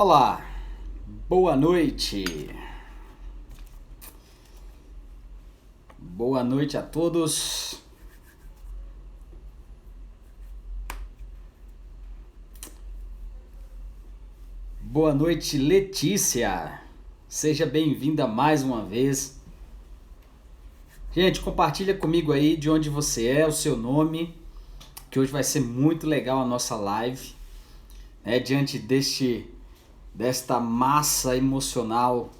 Olá, boa noite. Boa noite a todos. Boa noite, Letícia. Seja bem-vinda mais uma vez. Gente, compartilha comigo aí de onde você é, o seu nome, que hoje vai ser muito legal a nossa live, diante desta massa emocional,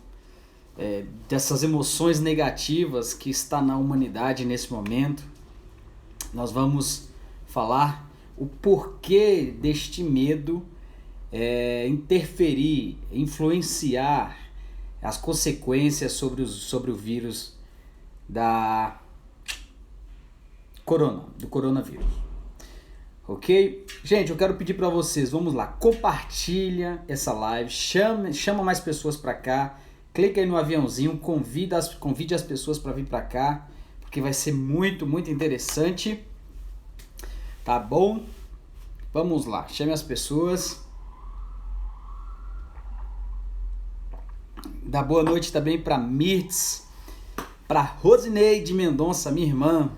dessas emoções negativas que está na humanidade nesse momento. Nós vamos falar o porquê deste medo interferir, influenciar as consequências sobre o vírus do coronavírus. Ok? Gente, eu quero pedir para vocês, vamos lá, compartilha essa live, chama mais pessoas para cá, clica aí no aviãozinho, convide as pessoas para vir para cá, porque vai ser muito, muito interessante, tá bom? Vamos lá, chame as pessoas. Dá boa noite também para Mirtz, para Rosineide Mendonça, minha irmã.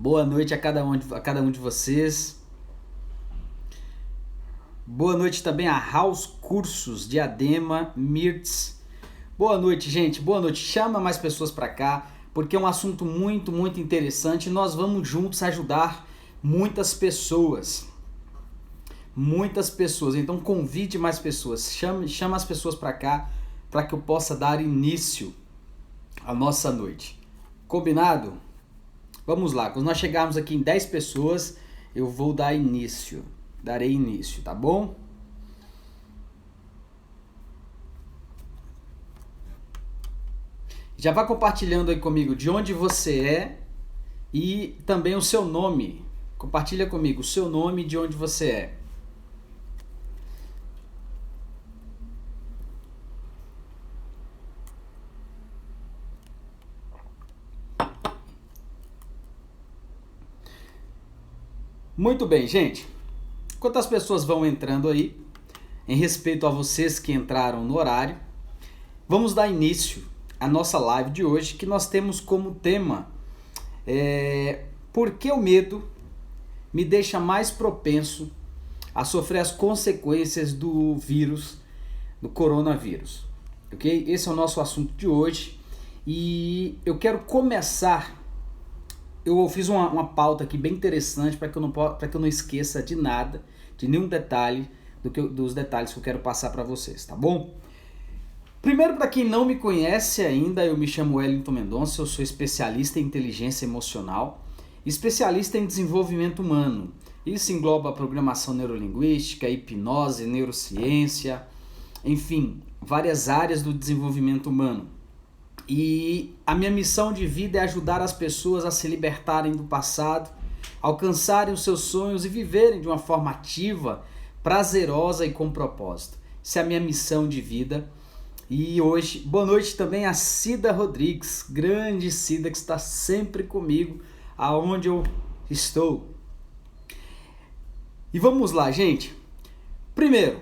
Boa noite a cada um de vocês. Boa noite também a House Cursos, Diadema, Mirtz. Boa noite, gente. Boa noite. Chama mais pessoas para cá, porque é um assunto muito, muito interessante. Nós vamos juntos ajudar muitas pessoas. Muitas pessoas. Então convide mais pessoas. Chama as pessoas para cá, para que eu possa dar início à nossa noite. Combinado? Vamos lá, quando nós chegarmos aqui em 10 pessoas, eu vou darei início, tá bom? Já vá compartilhando aí comigo de onde você é e também o seu nome. Compartilha comigo o seu nome e de onde você é. Muito bem, gente. Enquanto as pessoas vão entrando aí, em respeito a vocês que entraram no horário, vamos dar início à nossa live de hoje, que nós temos como tema por que o medo me deixa mais propenso a sofrer as consequências do vírus, do coronavírus. Ok? Esse é o nosso assunto de hoje e eu quero começar. Eu fiz uma pauta aqui bem interessante para que eu não esqueça de nada, de nenhum detalhe dos detalhes que eu quero passar para vocês, tá bom? Primeiro, para quem não me conhece ainda, eu me chamo Wellington Mendonça, eu sou especialista em inteligência emocional, especialista em desenvolvimento humano. Isso engloba a programação neurolinguística, hipnose, neurociência, enfim, várias áreas do desenvolvimento humano. E a minha missão de vida é ajudar as pessoas a se libertarem do passado, alcançarem os seus sonhos e viverem de uma forma ativa, prazerosa e com propósito. Essa é a minha missão de vida. E hoje, boa noite também a Cida Rodrigues, grande Cida que está sempre comigo, aonde eu estou. E vamos lá, gente. Primeiro,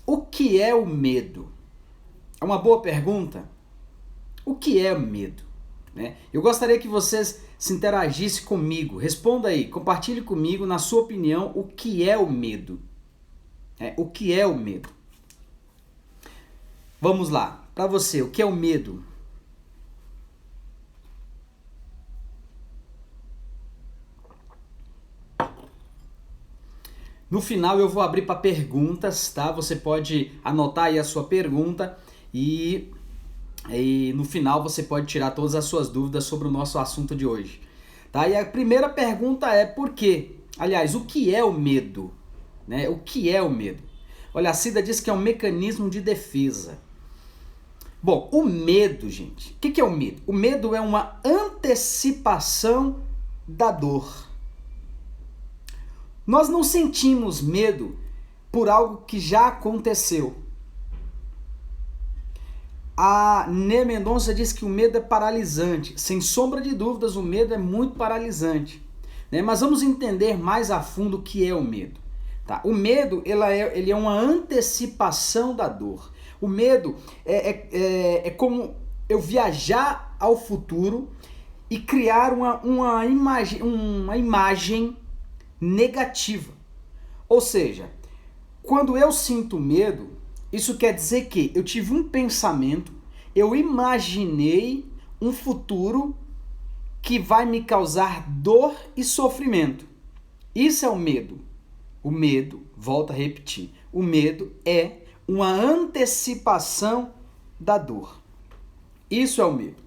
o que é o medo? É uma boa pergunta. O que é medo? Eu gostaria que vocês se interagissem comigo. Responda aí, compartilhe comigo, na sua opinião, o que é o medo? O que é o medo? Vamos lá, para você, o que é o medo? No final eu vou abrir para perguntas, tá? Você pode anotar aí a sua pergunta e no final você pode tirar todas as suas dúvidas sobre o nosso assunto de hoje. Tá? E a primeira pergunta é por quê? Aliás, o que é o medo? O que é o medo? Olha, a Cida diz que é um mecanismo de defesa. Bom, o medo, gente, o que é o medo? O medo é uma antecipação da dor. Nós não sentimos medo por algo que já aconteceu. A Né Mendonça diz que o medo é paralisante. Sem sombra de dúvidas, o medo é muito paralisante. Mas vamos entender mais a fundo o que é o medo. Tá? O medo ele é uma antecipação da dor. O medo é como eu viajar ao futuro e criar uma imagem negativa. Ou seja, quando eu sinto medo, isso quer dizer que eu tive um pensamento, eu imaginei um futuro que vai me causar dor e sofrimento. Isso é o medo. O medo, volto a repetir, o medo é uma antecipação da dor. Isso é o medo.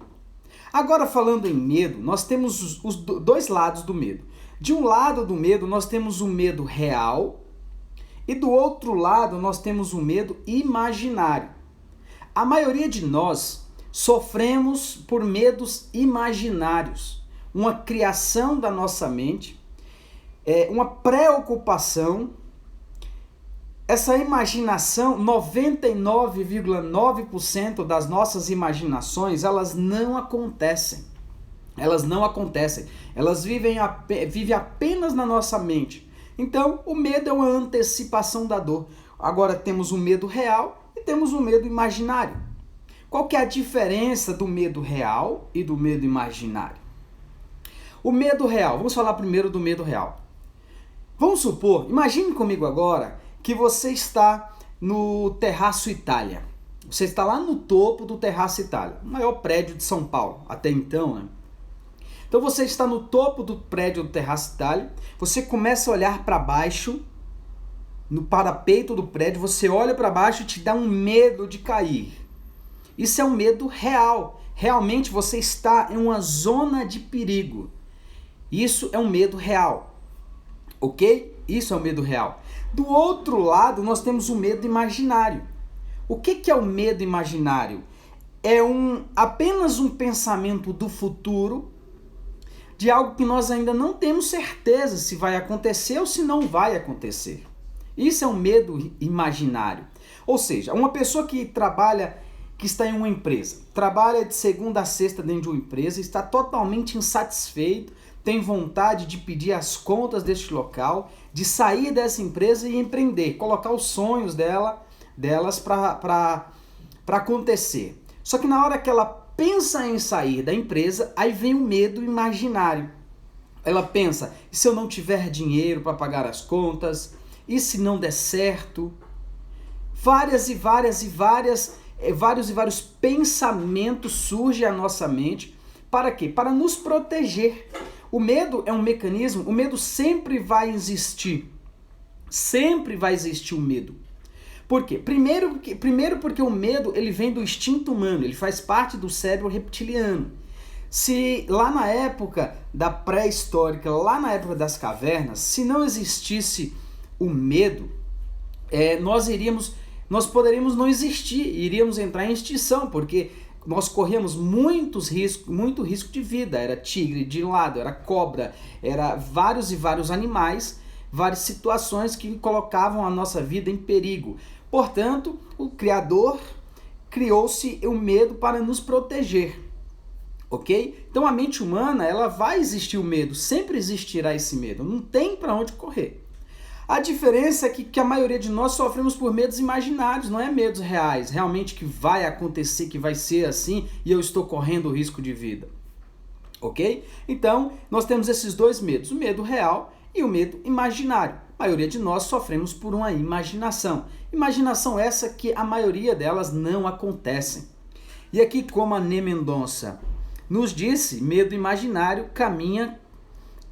Agora, falando em medo, nós temos os dois lados do medo. De um lado do medo, nós temos o medo real e do outro lado, nós temos o medo imaginário. A maioria de nós sofremos por medos imaginários, uma criação da nossa mente, uma preocupação. Essa imaginação, 99,9% das nossas imaginações, elas não acontecem. Elas não acontecem. Elas vivem apenas na nossa mente. Então, o medo é uma antecipação da dor. Agora temos o medo real e temos o medo imaginário. Qual que é a diferença do medo real e do medo imaginário? O medo real, vamos falar primeiro do medo real. Vamos supor, imagine comigo agora que você está no Terraço Itália. Você está lá no topo do Terraço Itália, o maior prédio de São Paulo, até então, né? Então você está no topo do prédio do Terraço Itália, você começa a olhar para baixo, no parapeito do prédio, você olha para baixo e te dá um medo de cair. Isso é um medo real. Realmente você está em uma zona de perigo. Isso é um medo real. Ok? Isso é o medo real. Do outro lado, nós temos o medo imaginário. O que é o medo imaginário? É apenas um pensamento do futuro, de algo que nós ainda não temos certeza se vai acontecer ou se não vai acontecer. Isso é um medo imaginário. Ou seja, uma pessoa que está em uma empresa, trabalha de segunda a sexta dentro de uma empresa, está totalmente insatisfeito, tem vontade de pedir as contas deste local, de sair dessa empresa e empreender, colocar os sonhos delas para acontecer. Só que na hora que ela pensa em sair da empresa, aí vem o medo imaginário. Ela pensa, e se eu não tiver dinheiro para pagar as contas? E se não der certo? Vários pensamentos surgem à nossa mente. Para quê? Para nos proteger. O medo é um mecanismo, o medo sempre vai existir. Sempre vai existir o medo. Por quê? Primeiro porque o medo ele vem do instinto humano, ele faz parte do cérebro reptiliano. Se lá na época da pré-histórica, lá na época das cavernas, se não existisse o medo, nós poderíamos não existir, iríamos entrar em extinção, porque nós corríamos muito risco de vida. Era tigre de um lado, era cobra, era vários e vários animais, várias situações que colocavam a nossa vida em perigo. Portanto, o Criador criou-se o medo para nos proteger, ok? Então a mente humana, ela vai existir o medo, sempre existirá esse medo, não tem para onde correr. A diferença é que a maioria de nós sofremos por medos imaginários, não é medos reais, realmente que vai acontecer, que vai ser assim e eu estou correndo risco de vida. Ok? Então, nós temos esses dois medos, o medo real e o medo imaginário. A maioria de nós sofremos por uma imaginação. Imaginação essa que a maioria delas não acontecem. E aqui, como a Ney Mendonça nos disse, medo imaginário caminha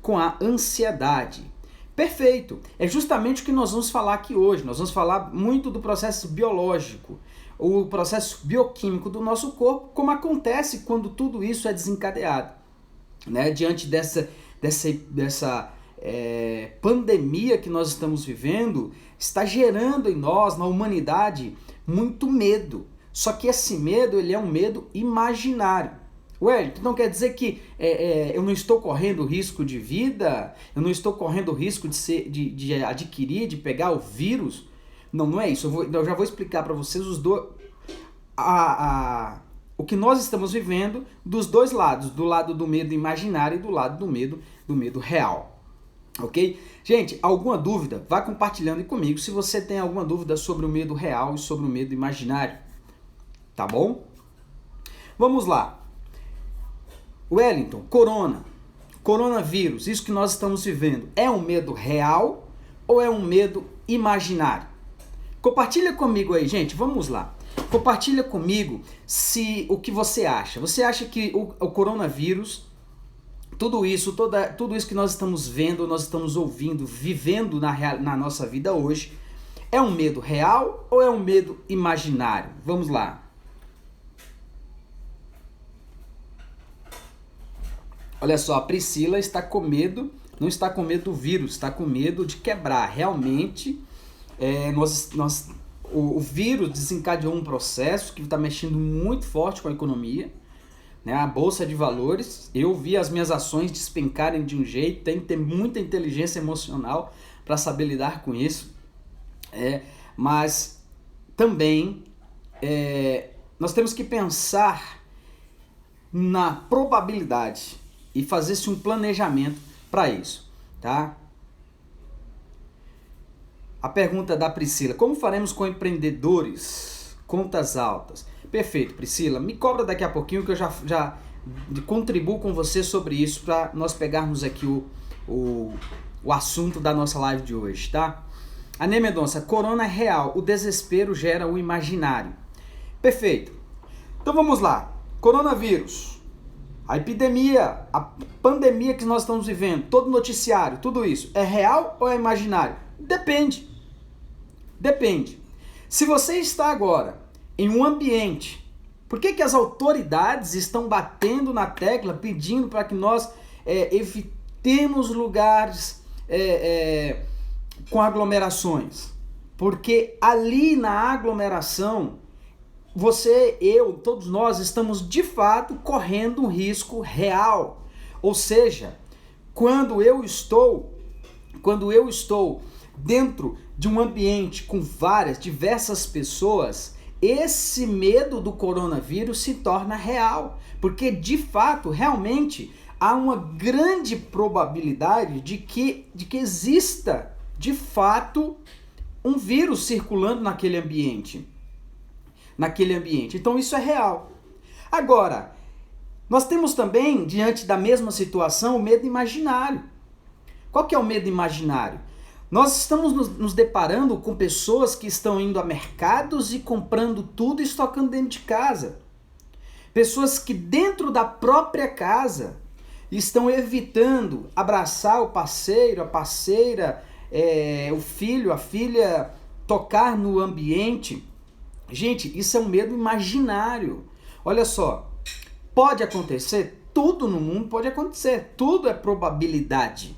com a ansiedade. Perfeito! É justamente o que nós vamos falar aqui hoje. Nós vamos falar muito do processo biológico, o processo bioquímico do nosso corpo, como acontece quando tudo isso é desencadeado. Né? Diante dessa pandemia que nós estamos vivendo, está gerando em nós, na humanidade, muito medo. Só que esse medo, ele é um medo imaginário. Wellington, então quer dizer que eu não estou correndo risco de vida? Eu não estou correndo risco de adquirir, de pegar o vírus? Não, não é isso. Eu já vou explicar para vocês o que nós estamos vivendo dos dois lados, do lado do medo imaginário e do lado do medo real. Ok? Gente, alguma dúvida? Vá compartilhando aí comigo se você tem alguma dúvida sobre o medo real e sobre o medo imaginário. Tá bom? Vamos lá. Wellington, coronavírus, isso que nós estamos vivendo, é um medo real ou é um medo imaginário? Compartilha comigo aí, gente, vamos lá. Compartilha comigo o que você acha. Você acha que o coronavírus, tudo isso que nós estamos vendo, nós estamos ouvindo, vivendo na nossa vida hoje, é um medo real ou é um medo imaginário? Vamos lá. Olha só, a Priscila está com medo, não está com medo do vírus, está com medo de quebrar. Realmente, o vírus desencadeou um processo que está mexendo muito forte com a economia, né? A Bolsa de Valores, eu vi as minhas ações despencarem de um jeito, tem que ter muita inteligência emocional para saber lidar com isso. Mas também nós temos que pensar na probabilidade e fazer-se um planejamento para isso, tá? A pergunta da Priscila: como faremos com empreendedores? Contas altas. Perfeito, Priscila. Me cobra daqui a pouquinho que eu já contribuo com você sobre isso para nós pegarmos aqui o assunto da nossa live de hoje, tá? A Ney Mendonça: corona é real, o desespero gera o imaginário. Perfeito. Então vamos lá. Coronavírus. A epidemia, a pandemia que nós estamos vivendo, todo noticiário, tudo isso, é real ou é imaginário? Depende. Depende. Se você está agora em um ambiente, por que as autoridades estão batendo na tecla, pedindo para que nós evitemos lugares com aglomerações? Porque ali na aglomeração, você, eu, todos nós estamos de fato correndo um risco real. Ou seja, quando eu estou dentro de um ambiente com diversas pessoas, esse medo do coronavírus se torna real. Porque de fato, realmente, há uma grande probabilidade de que exista de fato um vírus circulando naquele ambiente. Então isso é real. Agora, nós temos também, diante da mesma situação, o medo imaginário. Qual que é o medo imaginário? Nós estamos nos deparando com pessoas que estão indo a mercados e comprando tudo e estocando dentro de casa. Pessoas que dentro da própria casa estão evitando abraçar o parceiro, a parceira, o filho, a filha, tocar no ambiente. Gente, isso é um medo imaginário. Olha só, pode acontecer, tudo no mundo pode acontecer, tudo é probabilidade,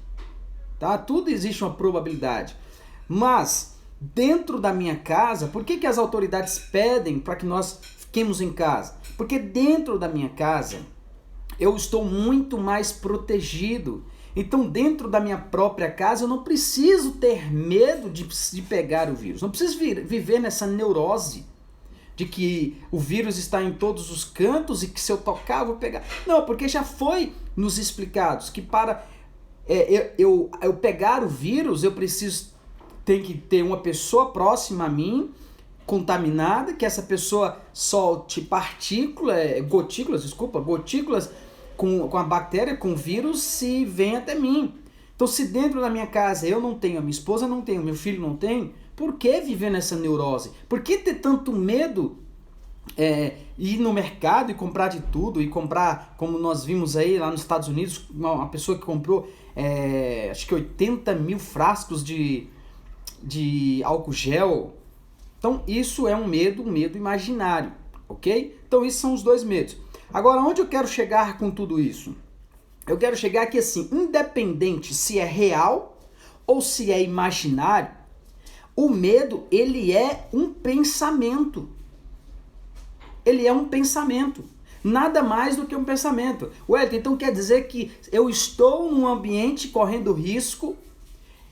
tá? Tudo existe uma probabilidade. Mas, dentro da minha casa, por que as autoridades pedem para que nós fiquemos em casa? Porque dentro da minha casa, eu estou muito mais protegido. Então, dentro da minha própria casa, eu não preciso ter medo de pegar o vírus. Não preciso viver nessa neurose de que o vírus está em todos os cantos e que se eu tocar eu vou pegar. Não, porque já foi nos explicados que para eu pegar o vírus, tem que ter uma pessoa próxima a mim, contaminada, que essa pessoa solte gotículas com a bactéria, com o vírus, e vem até mim. Então, se dentro da minha casa eu não tenho, a minha esposa não tem, o meu filho não tem, por que viver nessa neurose? Por que ter tanto medo ir no mercado e comprar de tudo, e comprar, como nós vimos aí lá nos Estados Unidos, uma pessoa que comprou acho que 80 mil frascos de álcool gel. Então isso é um medo imaginário, ok? Então esses são os dois medos. Agora, onde eu quero chegar com tudo isso? Eu quero chegar aqui assim, independente se é real ou se é imaginário, o medo, ele é um pensamento. Ele é um pensamento. Nada mais do que um pensamento. Wellington, então quer dizer que eu estou num ambiente correndo risco?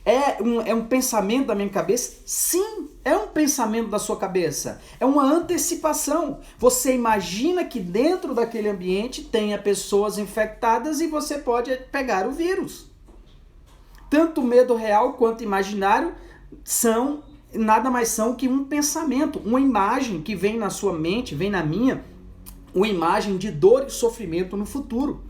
É um pensamento da minha cabeça? Sim, é um pensamento da sua cabeça. É uma antecipação. Você imagina que dentro daquele ambiente tenha pessoas infectadas e você pode pegar o vírus. Tanto o medo real quanto imaginário nada mais são que um pensamento, uma imagem que vem na sua mente, vem na minha, uma imagem de dor e sofrimento no futuro.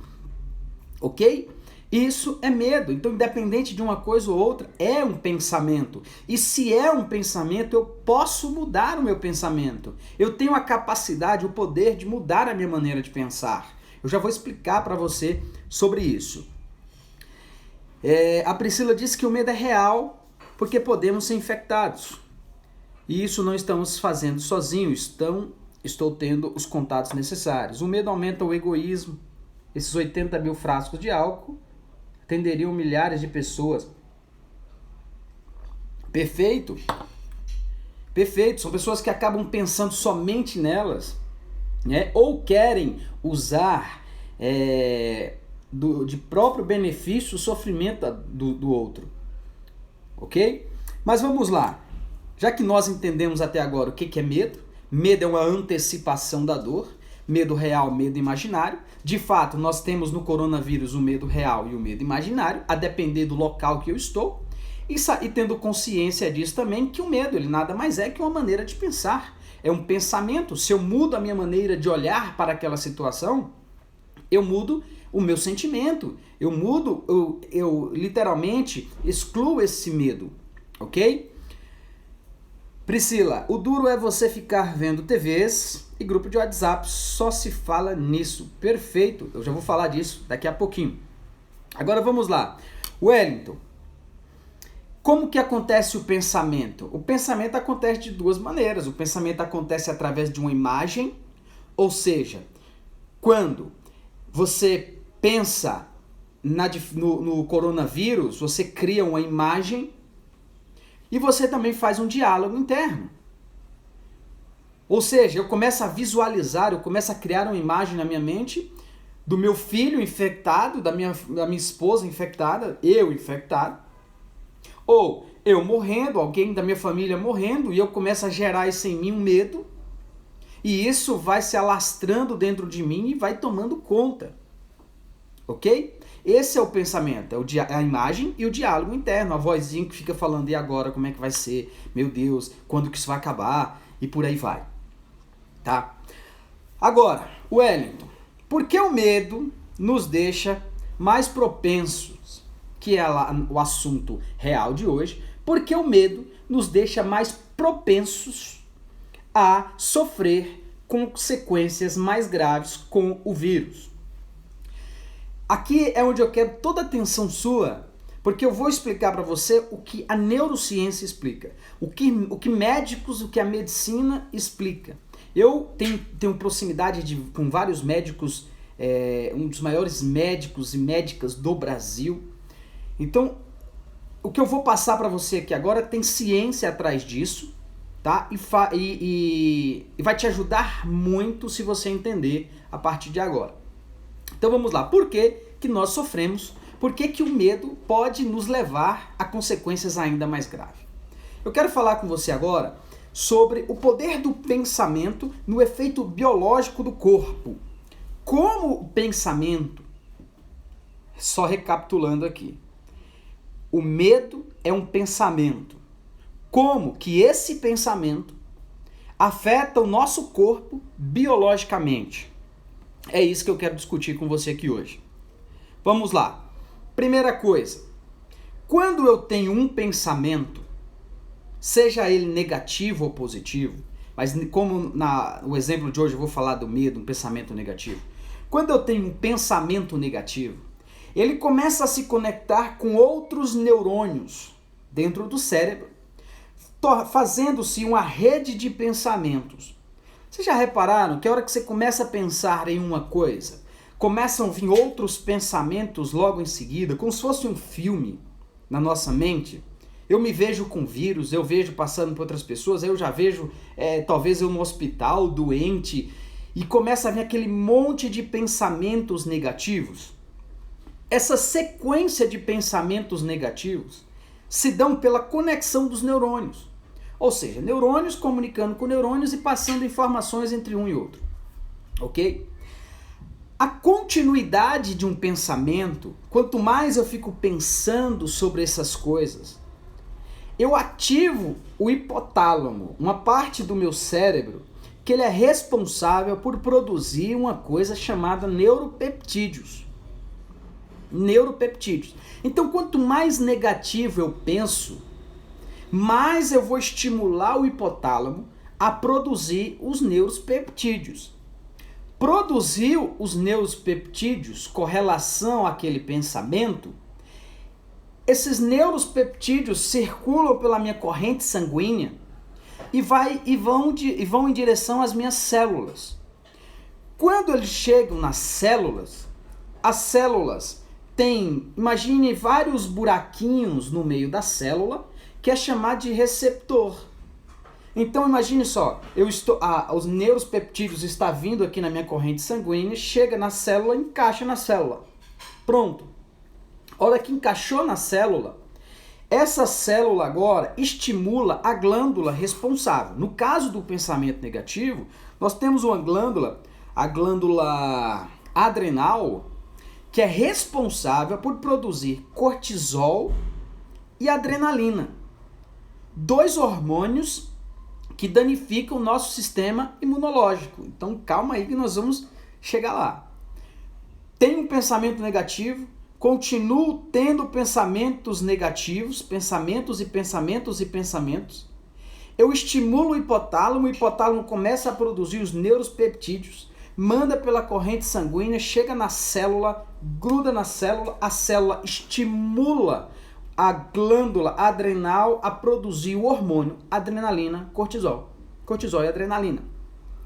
Ok? Isso é medo. Então, independente de uma coisa ou outra, é um pensamento. E se é um pensamento, eu posso mudar o meu pensamento. Eu tenho a capacidade, o poder de mudar a minha maneira de pensar. Eu já vou explicar para você sobre isso. A Priscila disse que o medo é real porque podemos ser infectados. E isso não estamos fazendo sozinhos. Estou tendo os contatos necessários. O medo aumenta o egoísmo. Esses 80 mil frascos de álcool atenderiam milhares de pessoas. Perfeito. Perfeito. São pessoas que acabam pensando somente nelas, né? Ou querem usar de próprio benefício o sofrimento do outro. Ok? Mas vamos lá. Já que nós entendemos até agora o que é medo, medo é uma antecipação da dor. Medo real, medo imaginário. De fato, nós temos no coronavírus o medo real e o medo imaginário, a depender do local que eu estou. E tendo consciência disso também, que o medo, ele nada mais é que uma maneira de pensar. É um pensamento. Se eu mudo a minha maneira de olhar para aquela situação, eu mudo o meu sentimento. Eu literalmente excluo esse medo. Ok? Priscila, o duro é você ficar vendo TVs e grupo de WhatsApp, só se fala nisso. Perfeito, eu já vou falar disso daqui a pouquinho. Agora vamos lá. Wellington, como que acontece o pensamento? O pensamento acontece de duas maneiras. O pensamento acontece através de uma imagem, ou seja, quando você pensa no coronavírus, você cria uma imagem e você também faz um diálogo interno. Ou seja, eu começo a visualizar, eu começo a criar uma imagem na minha mente do meu filho infectado, da minha esposa infectada, eu infectado, ou eu morrendo, alguém da minha família morrendo, e eu começo a gerar isso em mim um medo, e isso vai se alastrando dentro de mim e vai tomando conta. Ok? Esse é o pensamento, é a imagem e o diálogo interno, a vozinha que fica falando, e agora, como é que vai ser? Meu Deus, quando que isso vai acabar? E por aí vai. Tá? Agora, Wellington, por que o medo nos deixa mais propensos, que é o assunto real de hoje, por que o medo nos deixa mais propensos a sofrer consequências mais graves com o vírus? Aqui é onde eu quero toda a atenção sua, porque eu vou explicar para você o que a neurociência explica, o que médicos, o que a medicina explica. Eu tenho proximidade com vários médicos, um dos maiores médicos e médicas do Brasil. Então, o que eu vou passar para você aqui agora tem ciência atrás disso, tá? E vai te ajudar muito se você entender a partir de agora. Então vamos lá, por que nós sofremos? Por que o medo pode nos levar a consequências ainda mais graves? Eu quero falar com você agora sobre o poder do pensamento no efeito biológico do corpo. Como o pensamento, só recapitulando aqui, o medo é um pensamento. Como que esse pensamento afeta o nosso corpo biologicamente? É isso que eu quero discutir com você aqui hoje. Vamos lá. Primeira coisa, quando eu tenho um pensamento, seja ele negativo ou positivo, mas como no exemplo de hoje eu vou falar do medo, um pensamento negativo. Quando eu tenho um pensamento negativo, ele começa a se conectar com outros neurônios dentro do cérebro, fazendo-se uma rede de pensamentos. Vocês já repararam que a hora que você começa a pensar em uma coisa, começam a vir outros pensamentos logo em seguida, como se fosse um filme na nossa mente? Eu me vejo com vírus, eu vejo passando por outras pessoas, eu já vejo, talvez eu no hospital, doente, e começa a vir aquele monte de pensamentos negativos. Essa sequência de pensamentos negativos se dão pela conexão dos neurônios. Ou seja, neurônios comunicando com neurônios e passando informações entre um e outro. Ok? A continuidade de um pensamento, quanto mais eu fico pensando sobre essas coisas, eu ativo o hipotálamo, uma parte do meu cérebro que ele é responsável por produzir uma coisa chamada neuropeptídeos. Neuropeptídeos. Então, quanto mais negativo eu penso, mais eu vou estimular o hipotálamo a produzir os neuropeptídeos. Produziu os neuropeptídeos com relação àquele pensamento, esses neuropeptídeos circulam pela minha corrente sanguínea e vão em direção às minhas células. Quando eles chegam nas células, as células têm, imagine vários buraquinhos no meio da célula, que é chamado de receptor. Então imagine só, os neuropeptídeos estão vindo aqui na minha corrente sanguínea, chega na célula, encaixa na célula. Pronto. A hora que encaixou na célula, essa célula agora estimula a glândula responsável. No caso do pensamento negativo, nós temos uma glândula, a glândula adrenal, que é responsável por produzir cortisol e adrenalina. 2 hormônios que danificam o nosso sistema imunológico. Então calma aí que nós vamos chegar lá. Tem um pensamento negativo, continuo tendo pensamentos negativos, pensamentos. Eu estimulo o hipotálamo começa a produzir os neuropeptídeos, manda pela corrente sanguínea, chega na célula, gruda na célula, a célula estimula a glândula adrenal a produzir o hormônio adrenalina, cortisol e adrenalina.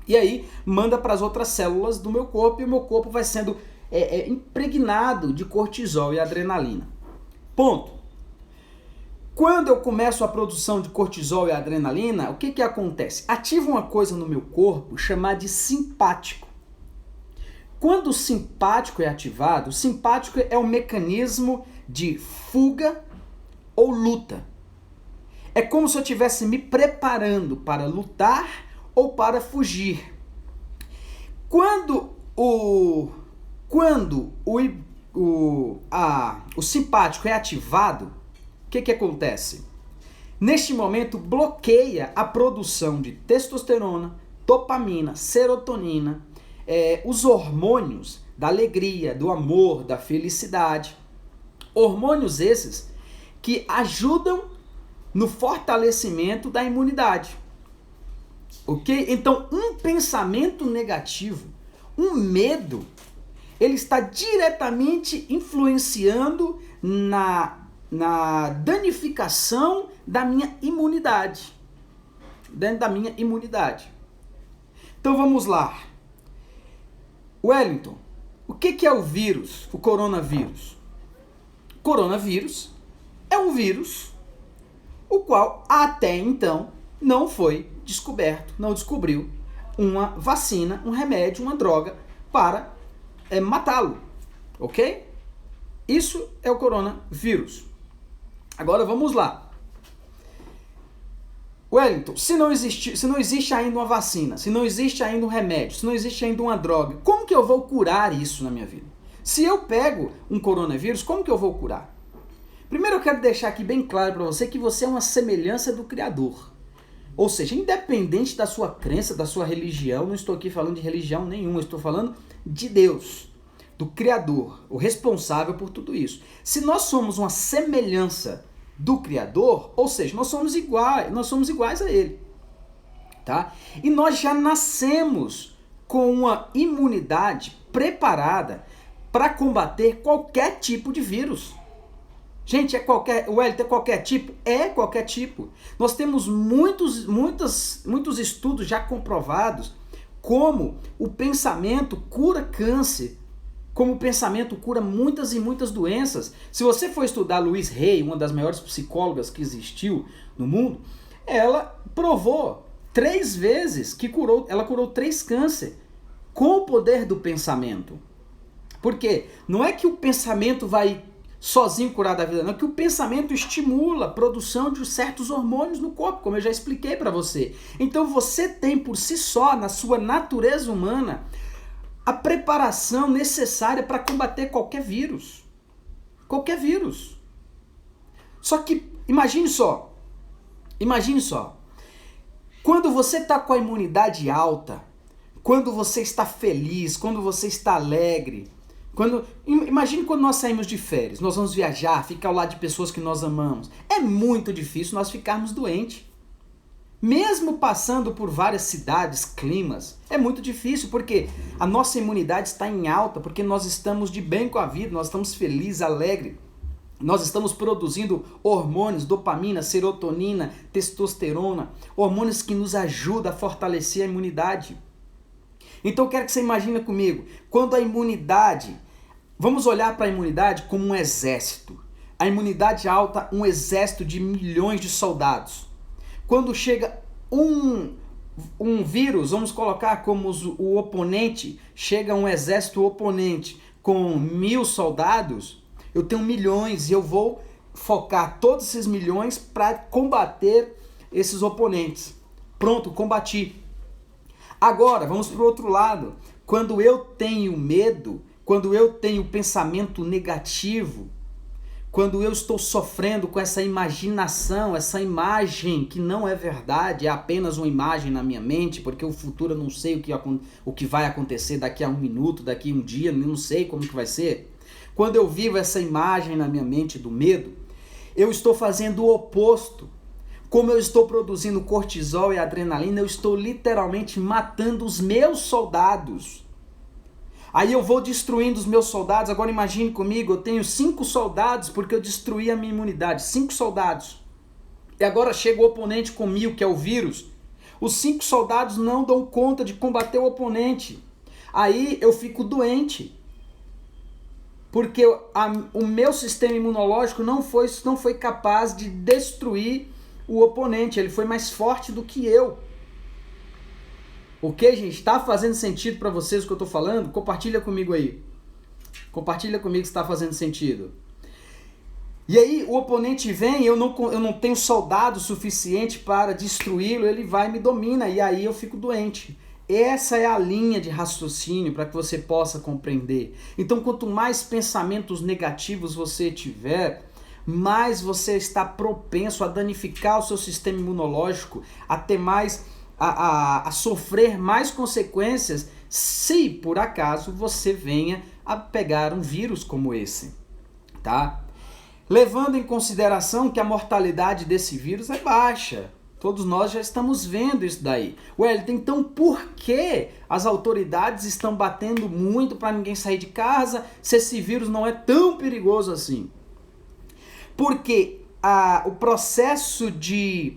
E aí manda para as outras células do meu corpo e o meu corpo vai sendo impregnado de cortisol e adrenalina. Ponto. Quando eu começo a produção de cortisol e adrenalina, o que acontece? Ativa uma coisa no meu corpo chamada de simpático. Quando o simpático é ativado, o simpático é um mecanismo de fuga ou luta. É como se eu estivesse me preparando para lutar ou para fugir. Quando o simpático é ativado, o que acontece? Neste momento, bloqueia a produção de testosterona, dopamina, serotonina, os hormônios da alegria, do amor, da felicidade. Hormônios esses que ajudam no fortalecimento da imunidade. Ok? Então, um pensamento negativo, um medo, ele está diretamente influenciando na danificação da minha imunidade. Dentro da minha imunidade. Então vamos lá. Wellington, o que é o vírus, o coronavírus? O coronavírus é um vírus o qual até então não foi descoberto, não descobriu uma vacina, um remédio, uma droga para matá-lo, ok? Isso é o coronavírus. Agora vamos lá. Wellington, se não existe ainda uma vacina, se não existe ainda um remédio, se não existe ainda uma droga, como que eu vou curar isso na minha vida? Se eu pego um coronavírus, como que eu vou curar? Primeiro eu quero deixar aqui bem claro para você que você é uma semelhança do Criador. Ou seja, independente da sua crença, da sua religião, não estou aqui falando de religião nenhuma, estou falando de Deus, do Criador, o responsável por tudo isso. Se nós somos uma semelhança do Criador, ou seja, nós somos iguais a Ele, tá? E nós já nascemos com uma imunidade preparada para combater qualquer tipo de vírus. Gente, é qualquer tipo? É qualquer tipo. Nós temos muitos estudos já comprovados como o pensamento cura câncer, como o pensamento cura muitas e muitas doenças. Se você for estudar Louise Hay, uma das maiores psicólogas que existiu no mundo, ela provou 3 vezes que ela curou 3 cânceres com o poder do pensamento. Por quê? Não é que o pensamento vai sozinho curar da vida, não, que o pensamento estimula a produção de certos hormônios no corpo, como eu já expliquei para você. Então você tem por si só, na sua natureza humana, a preparação necessária para combater qualquer vírus. Qualquer vírus. Só que, imagine só, quando você está com a imunidade alta, quando você está feliz, quando você está alegre, imagine quando nós saímos de férias, nós vamos viajar, ficar ao lado de pessoas que nós amamos. É muito difícil nós ficarmos doentes. Mesmo passando por várias cidades, climas, é muito difícil, porque a nossa imunidade está em alta, porque nós estamos de bem com a vida, nós estamos felizes, alegres, nós estamos produzindo hormônios, dopamina, serotonina, testosterona, hormônios que nos ajudam a fortalecer a imunidade. Então eu quero que você imagine comigo, quando a imunidade, vamos olhar para a imunidade como um exército. A imunidade alta, um exército de milhões de soldados. Quando chega um vírus, vamos colocar como o oponente, chega um exército oponente com 1000 soldados, eu tenho milhões e eu vou focar todos esses milhões para combater esses oponentes. Pronto, combati. Agora, vamos para o outro lado. Quando eu tenho medo, quando eu tenho pensamento negativo, quando eu estou sofrendo com essa imaginação, essa imagem que não é verdade, é apenas uma imagem na minha mente, porque o futuro eu não sei o que vai acontecer daqui a um minuto, daqui a um dia, eu não sei como que vai ser. Quando eu vivo essa imagem na minha mente do medo, eu estou fazendo o oposto. Como eu estou produzindo cortisol e adrenalina, eu estou literalmente matando os meus soldados. Aí eu vou destruindo os meus soldados. Agora imagine comigo, eu tenho 5 soldados porque eu destruí a minha imunidade. 5 soldados. E agora chega o oponente com 1000, que é o vírus. Os 5 soldados não dão conta de combater o oponente. Aí eu fico doente. Porque o meu sistema imunológico não foi capaz de destruir o oponente. Ele foi mais forte do que eu. Ok, gente? Está fazendo sentido para vocês o que eu estou falando? Compartilha comigo aí. Compartilha comigo se está fazendo sentido. E aí o oponente vem, eu não tenho soldado suficiente para destruí-lo, ele vai e me domina, e aí eu fico doente. Essa é a linha de raciocínio para que você possa compreender. Então, quanto mais pensamentos negativos você tiver, mais você está propenso a danificar o seu sistema imunológico, a ter mais... A sofrer mais consequências se por acaso você venha a pegar um vírus como esse, tá? Levando em consideração que a mortalidade desse vírus é baixa. Todos nós já estamos vendo isso daí. Wellington, então por que as autoridades estão batendo muito para ninguém sair de casa se esse vírus não é tão perigoso assim? Porque o processo de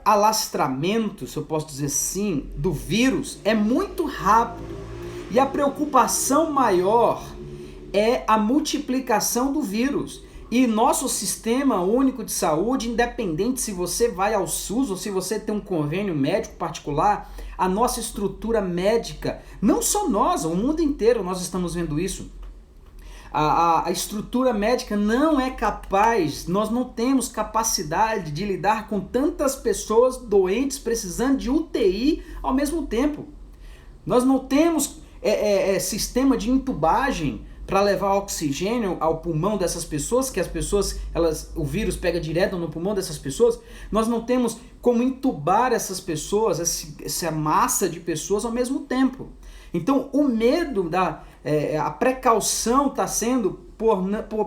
alastramento, se eu posso dizer assim, do vírus é muito rápido. E a preocupação maior é a multiplicação do vírus. E nosso sistema único de saúde, independente se você vai ao SUS ou se você tem um convênio médico particular, a nossa estrutura médica, não só nós, o mundo inteiro nós estamos vendo isso. A estrutura médica não é capaz, nós não temos capacidade de lidar com tantas pessoas doentes precisando de UTI ao mesmo tempo. Nós não temos sistema de intubagem para levar oxigênio ao pulmão dessas pessoas, que as pessoas, o vírus pega direto no pulmão dessas pessoas. Nós não temos como intubar essas pessoas, essa massa de pessoas ao mesmo tempo. Então o medo, a precaução está sendo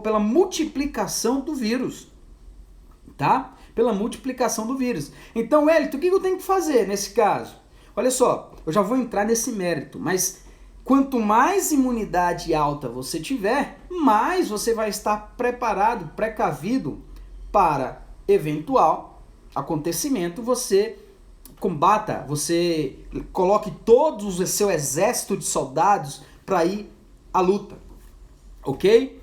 pela multiplicação do vírus, tá? Pela multiplicação do vírus. Então, Wellington, o que eu tenho que fazer nesse caso? Olha só, eu já vou entrar nesse mérito, mas quanto mais imunidade alta você tiver, mais você vai estar preparado, precavido para eventual acontecimento, você combata, você coloque todo o seu exército de soldados para ir à luta, ok?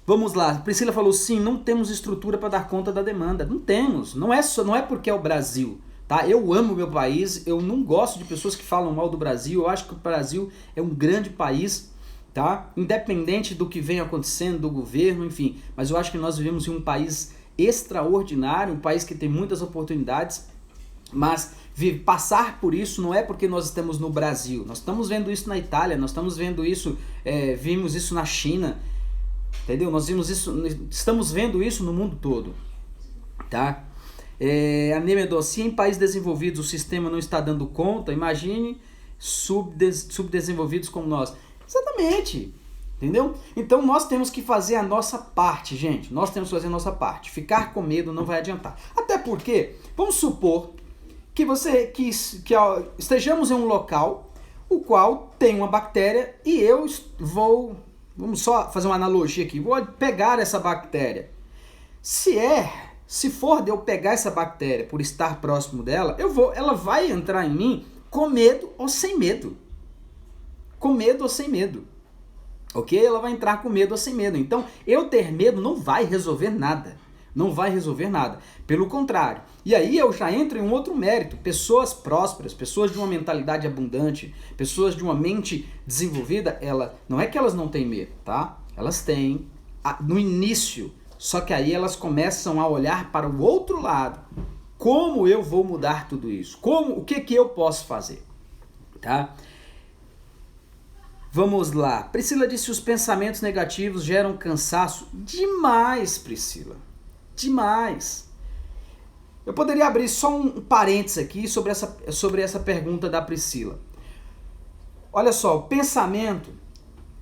Vamos lá, Priscila falou sim, não temos estrutura para dar conta da demanda. Não temos, não é porque é o Brasil, tá? Eu amo meu país, eu não gosto de pessoas que falam mal do Brasil, eu acho que o Brasil é um grande país, tá? Independente do que vem acontecendo, do governo, enfim, mas eu acho que nós vivemos em um país extraordinário, um país que tem muitas oportunidades. Mas passar por isso não é porque nós estamos no Brasil. Nós estamos vendo isso na Itália, nós estamos vendo isso, vimos isso na China, entendeu? Nós vimos isso, estamos vendo isso no mundo todo, tá? A Nemedo, se em países desenvolvidos o sistema não está dando conta, imagine subdesenvolvidos como nós. Exatamente, entendeu? Então nós temos que fazer a nossa parte, gente. Nós temos que fazer a nossa parte. Ficar com medo não vai adiantar. Até porque, vamos supor que estejamos em um local o qual tem uma bactéria e eu vamos só fazer uma analogia aqui, vou pegar essa bactéria. Se for de eu pegar essa bactéria por estar próximo dela, ela vai entrar em mim com medo ou sem medo. Com medo ou sem medo. Ok? Ela vai entrar com medo ou sem medo. Então, eu ter medo não vai resolver nada. Não vai resolver nada. Pelo contrário. E aí eu já entro em um outro mérito. Pessoas prósperas, pessoas de uma mentalidade abundante, pessoas de uma mente desenvolvida, não é que elas não têm medo, tá? Elas têm no início, só que aí elas começam a olhar para o outro lado. Como eu vou mudar tudo isso? O que eu posso fazer? Tá? Vamos lá. Priscila disse: os pensamentos negativos geram cansaço. Demais, Priscila. Demais. Eu poderia abrir só um parênteses aqui sobre essa pergunta da Priscila. Olha só, o pensamento,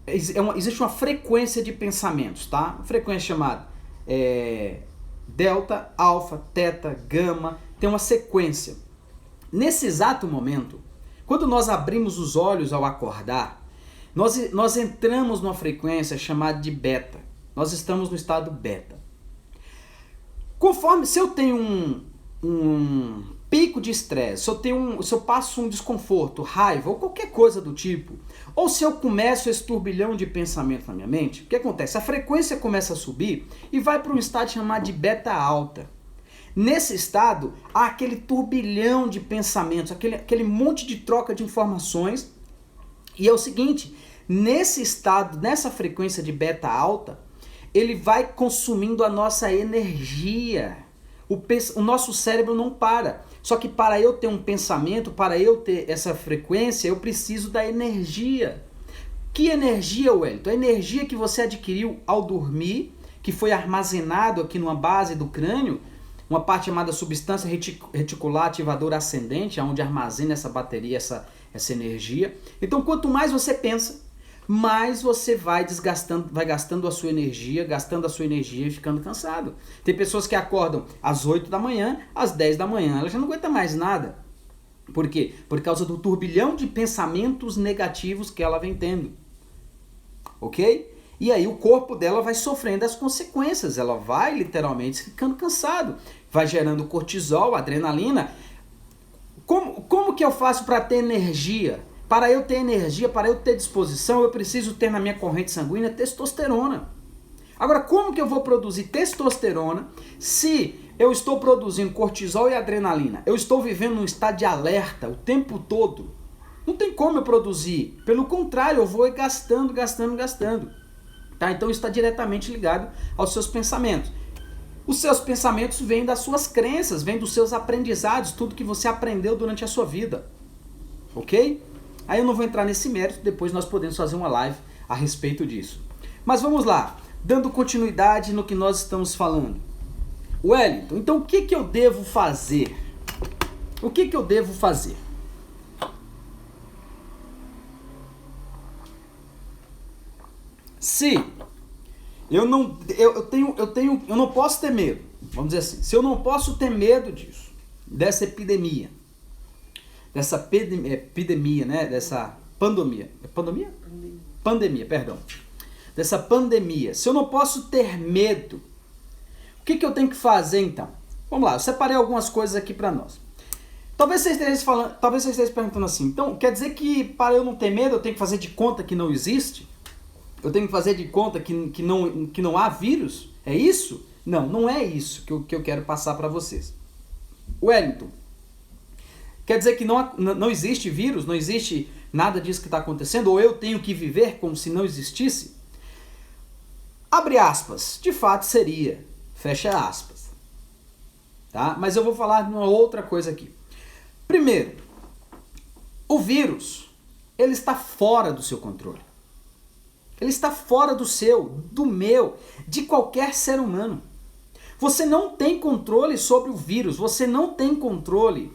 existe uma frequência de pensamentos, tá? Uma frequência chamada delta, alfa, teta, gama, tem uma sequência. Nesse exato momento, quando nós abrimos os olhos ao acordar, nós entramos numa frequência chamada de beta. Nós estamos no estado beta. Se eu tenho um pico de estresse, se eu passo um desconforto, raiva ou qualquer coisa do tipo, ou se eu começo esse turbilhão de pensamento na minha mente, o que acontece? A frequência começa a subir e vai para um estado chamado de beta alta. Nesse estado, há aquele turbilhão de pensamentos, aquele monte de troca de informações. E é o seguinte, nesse estado, nessa frequência de beta alta, ele vai consumindo a nossa energia. O nosso cérebro não para. Só que para eu ter um pensamento, para eu ter essa frequência, eu preciso da energia. Que energia, Wellington? A energia que você adquiriu ao dormir, que foi armazenado aqui numa base do crânio, uma parte chamada substância reticular ativadora ascendente, onde armazena essa bateria, essa energia. Então, quanto mais você pensa, mais você vai gastando a sua energia e ficando cansado. Tem pessoas que acordam às 8 da manhã, às 10 da manhã, ela já não aguenta mais nada. Por quê? Por causa do turbilhão de pensamentos negativos que ela vem tendo. Ok? E aí o corpo dela vai sofrendo as consequências, ela vai literalmente ficando cansado, vai gerando cortisol, adrenalina. Como que eu faço para ter energia? Para eu ter energia, para eu ter disposição, eu preciso ter na minha corrente sanguínea testosterona. Agora, como que eu vou produzir testosterona se eu estou produzindo cortisol e adrenalina? Eu estou vivendo num estado de alerta o tempo todo. Não tem como eu produzir. Pelo contrário, eu vou gastando. Tá? Então isso está diretamente ligado aos seus pensamentos. Os seus pensamentos vêm das suas crenças, vêm dos seus aprendizados, tudo que você aprendeu durante a sua vida. Ok? Aí eu não vou entrar nesse mérito, depois nós podemos fazer uma live a respeito disso. Mas vamos lá, dando continuidade no que nós estamos falando. Wellington, então o que eu devo fazer? O que eu devo fazer? Se eu não posso ter medo, vamos dizer assim, se eu não posso ter medo disso, dessa epidemia, né, dessa pandemia, dessa pandemia, se eu não posso ter medo, o que eu tenho que fazer então? Vamos lá, eu separei algumas coisas aqui para nós. Talvez você esteja perguntando assim, então quer dizer que para eu não ter medo eu tenho que fazer de conta que não existe? Eu tenho que fazer de conta que não há vírus? É isso? Não, não é isso que eu quero passar para vocês. Wellington, quer dizer que não existe vírus? Não existe nada disso que está acontecendo? Ou eu tenho que viver como se não existisse? Abre aspas. De fato seria. Fecha aspas. Tá? Mas eu vou falar de uma outra coisa aqui. Primeiro, o vírus, ele está fora do seu controle. Ele está fora do seu, do meu, de qualquer ser humano. Você não tem controle sobre o vírus, você não tem controle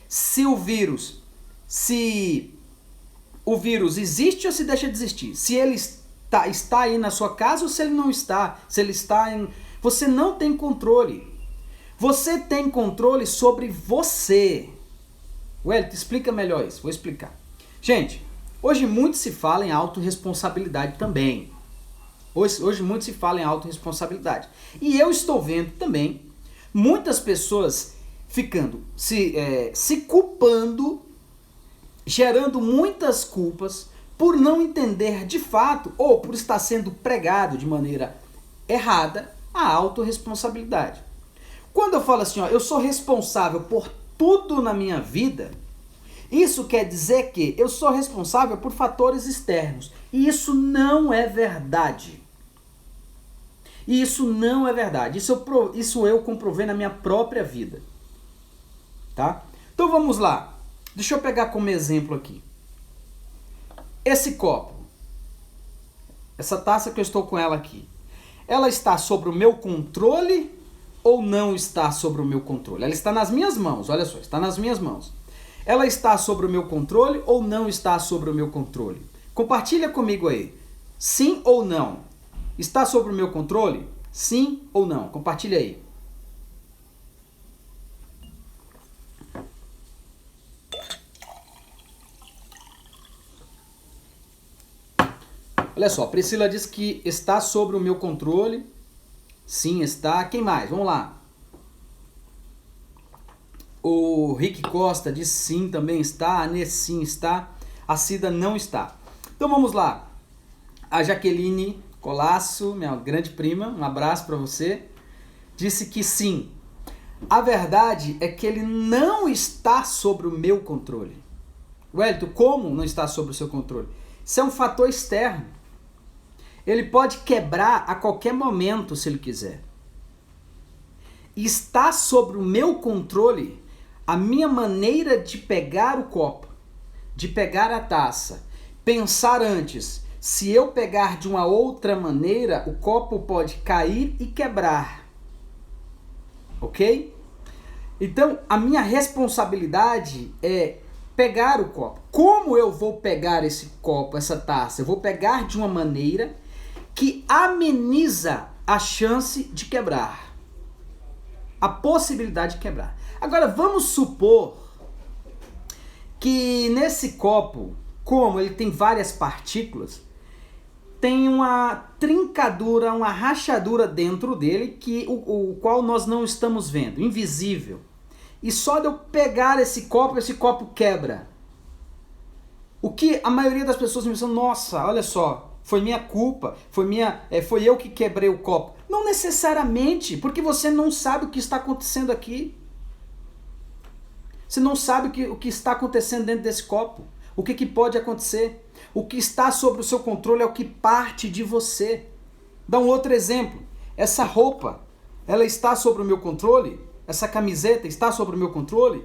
se o vírus existe ou se deixa de existir. Se ele está aí na sua casa ou se ele não está. Se ele está em... Você não tem controle. Você tem controle sobre você. Wellington, explica melhor isso. Vou explicar. Gente, hoje muito se fala em autorresponsabilidade também. Hoje muito se fala em autorresponsabilidade. E eu estou vendo também muitas pessoas ficando, se culpando, gerando muitas culpas por não entender de fato ou por estar sendo pregado de maneira errada a autorresponsabilidade. Quando eu falo assim, ó, eu sou responsável por tudo na minha vida, isso quer dizer que eu sou responsável por fatores externos. E isso não é verdade. Isso não é verdade. Isso eu comprovei na minha própria vida. Tá? Então vamos lá. Deixa eu pegar como exemplo aqui. Esse copo. Essa taça que eu estou com ela aqui. Ela está sob o meu controle ou não está sob o meu controle? Ela está nas minhas mãos. Olha só, está nas minhas mãos. Ela está sob o meu controle ou não está sob o meu controle? Compartilha comigo aí. Sim ou não? Está sob o meu controle? Sim ou não? Compartilha aí. Olha só, a Priscila diz que está sob o meu controle. Sim, está. Quem mais? Vamos lá. O Rick Costa diz sim, também está. A Ness sim está. A Cida não está. Então vamos lá. A Jaqueline Colasso, minha grande prima, um abraço para você, disse que sim. A verdade é que ele não está sobre o meu controle. Wellington, como não está sobre o seu controle? Isso é um fator externo. Ele pode quebrar a qualquer momento se ele quiser. E está sobre o meu controle a minha maneira de pegar o copo, de pegar a taça, pensar antes. Se eu pegar de uma outra maneira, o copo pode cair e quebrar. Ok? Então, a minha responsabilidade é pegar o copo. Como eu vou pegar esse copo, essa taça? Eu vou pegar de uma maneira que ameniza a chance de quebrar. A possibilidade de quebrar. Agora, vamos supor que nesse copo, como ele tem várias partículas, tem uma trincadura, uma rachadura dentro dele, o qual nós não estamos vendo, invisível. E só de eu pegar esse copo quebra. O que a maioria das pessoas me dizem, nossa, olha só, foi minha culpa, foi eu que quebrei o copo. Não necessariamente, porque você não sabe o que está acontecendo aqui. Você não sabe o que está acontecendo dentro desse copo. O que pode acontecer. O que está sob o seu controle é o que parte de você. Dá um outro exemplo. Essa roupa, ela está sob o meu controle? Essa camiseta está sob o meu controle?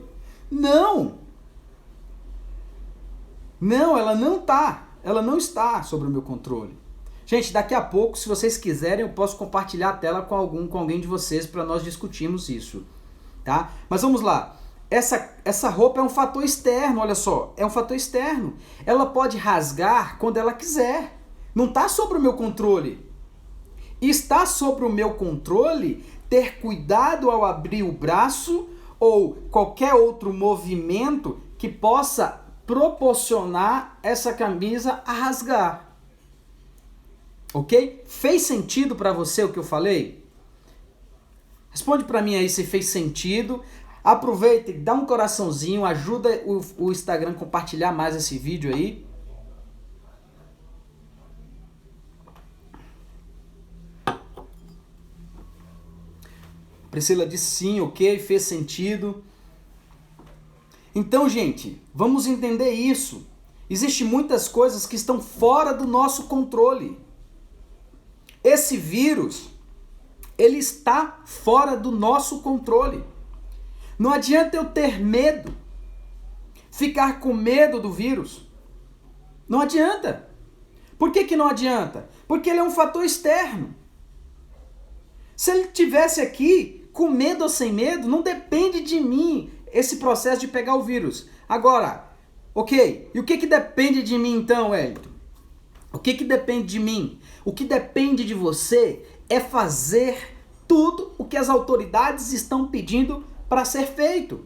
Não! Não, ela não está. Ela não está sob o meu controle. Gente, daqui a pouco, se vocês quiserem, eu posso compartilhar a tela com alguém de vocês para nós discutirmos isso. Tá? Mas vamos lá. Essa roupa é um fator externo, olha só, é um fator externo. Ela pode rasgar quando ela quiser. Não está sobre o meu controle. Está sobre o meu controle ter cuidado ao abrir o braço ou qualquer outro movimento que possa proporcionar essa camisa a rasgar. Ok? Fez sentido para você o que eu falei? Responde para mim aí se fez sentido. Aproveita e dá um coraçãozinho, ajuda o Instagram a compartilhar mais esse vídeo aí. Priscila disse sim, ok, fez sentido. Então, gente, vamos entender isso. Existem muitas coisas que estão fora do nosso controle. Esse vírus, ele está fora do nosso controle. Não adianta eu ter medo. ficar com medo do vírus. Não adianta. Por que não adianta? Porque ele é um fator externo. Se ele estivesse aqui, com medo ou sem medo, não depende de mim esse processo de pegar o vírus. Agora, ok, e o que depende de mim então, Wellington? O que depende de mim? O que depende de você é fazer tudo o que as autoridades estão pedindo para ser feito.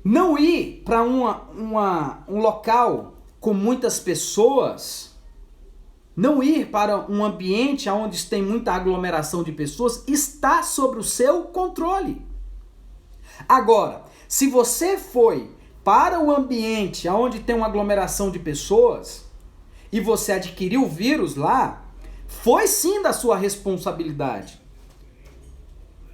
Não ir para um local com muitas pessoas, não ir para um ambiente onde tem muita aglomeração de pessoas, está sob o seu controle. Agora, se você foi para o ambiente onde tem uma aglomeração de pessoas e você adquiriu o vírus lá, foi sim da sua responsabilidade.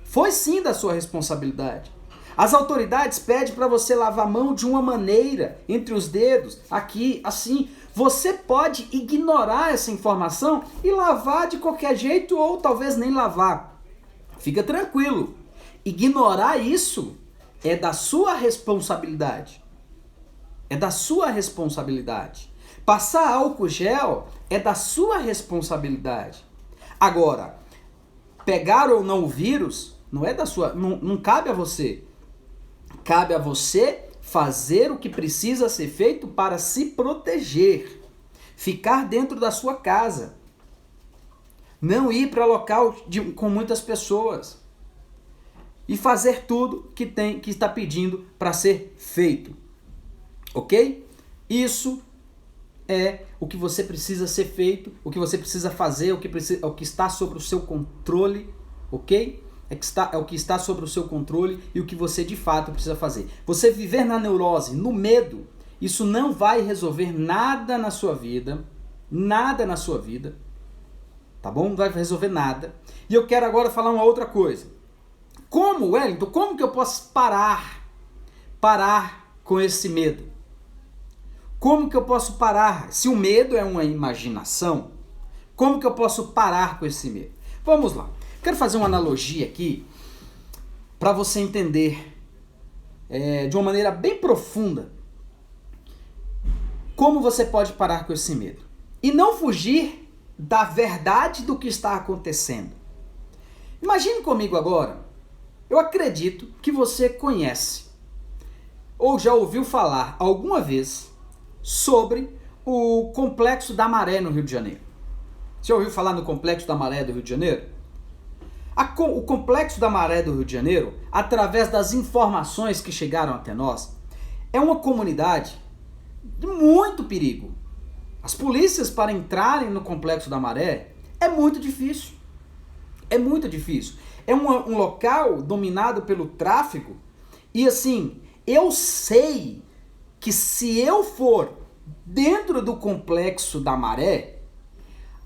Foi sim da sua responsabilidade. As autoridades pedem para você lavar a mão de uma maneira, entre os dedos, aqui, assim. Você pode ignorar essa informação e lavar de qualquer jeito ou talvez nem lavar. Fica tranquilo. Ignorar isso é da sua responsabilidade. É da sua responsabilidade. Passar álcool gel é da sua responsabilidade. Agora, pegar ou não o vírus não é da sua, não cabe a você. Cabe a você fazer o que precisa ser feito para se proteger. Ficar dentro da sua casa. Não ir para local com muitas pessoas. E fazer tudo que está pedindo para ser feito. Ok? Isso é o que você precisa ser feito, o que você precisa fazer, o que está sobre o seu controle, ok? É o que está sobre o seu controle e o que você de fato precisa fazer. Você viver na neurose, no medo, isso não vai resolver nada na sua vida, tá bom? Não vai resolver nada. E eu quero agora falar uma outra coisa. Como, Wellington, como que eu posso parar com esse medo? Como que eu posso parar? Se o medo é uma imaginação, como que eu posso parar com esse medo? Vamos lá. Quero fazer uma analogia aqui para você entender de uma maneira bem profunda como você pode parar com esse medo. E não fugir da verdade do que está acontecendo. Imagine comigo agora, eu acredito que você conhece ou já ouviu falar alguma vez sobre o Complexo da Maré no Rio de Janeiro. Você ouviu falar no Complexo da Maré do Rio de Janeiro? O Complexo da Maré do Rio de Janeiro, através das informações que chegaram até nós, é uma comunidade de muito perigo. As polícias para entrarem no Complexo da Maré é muito difícil. É muito difícil. É um local dominado pelo tráfico e assim, eu sei que se eu for dentro do Complexo da Maré,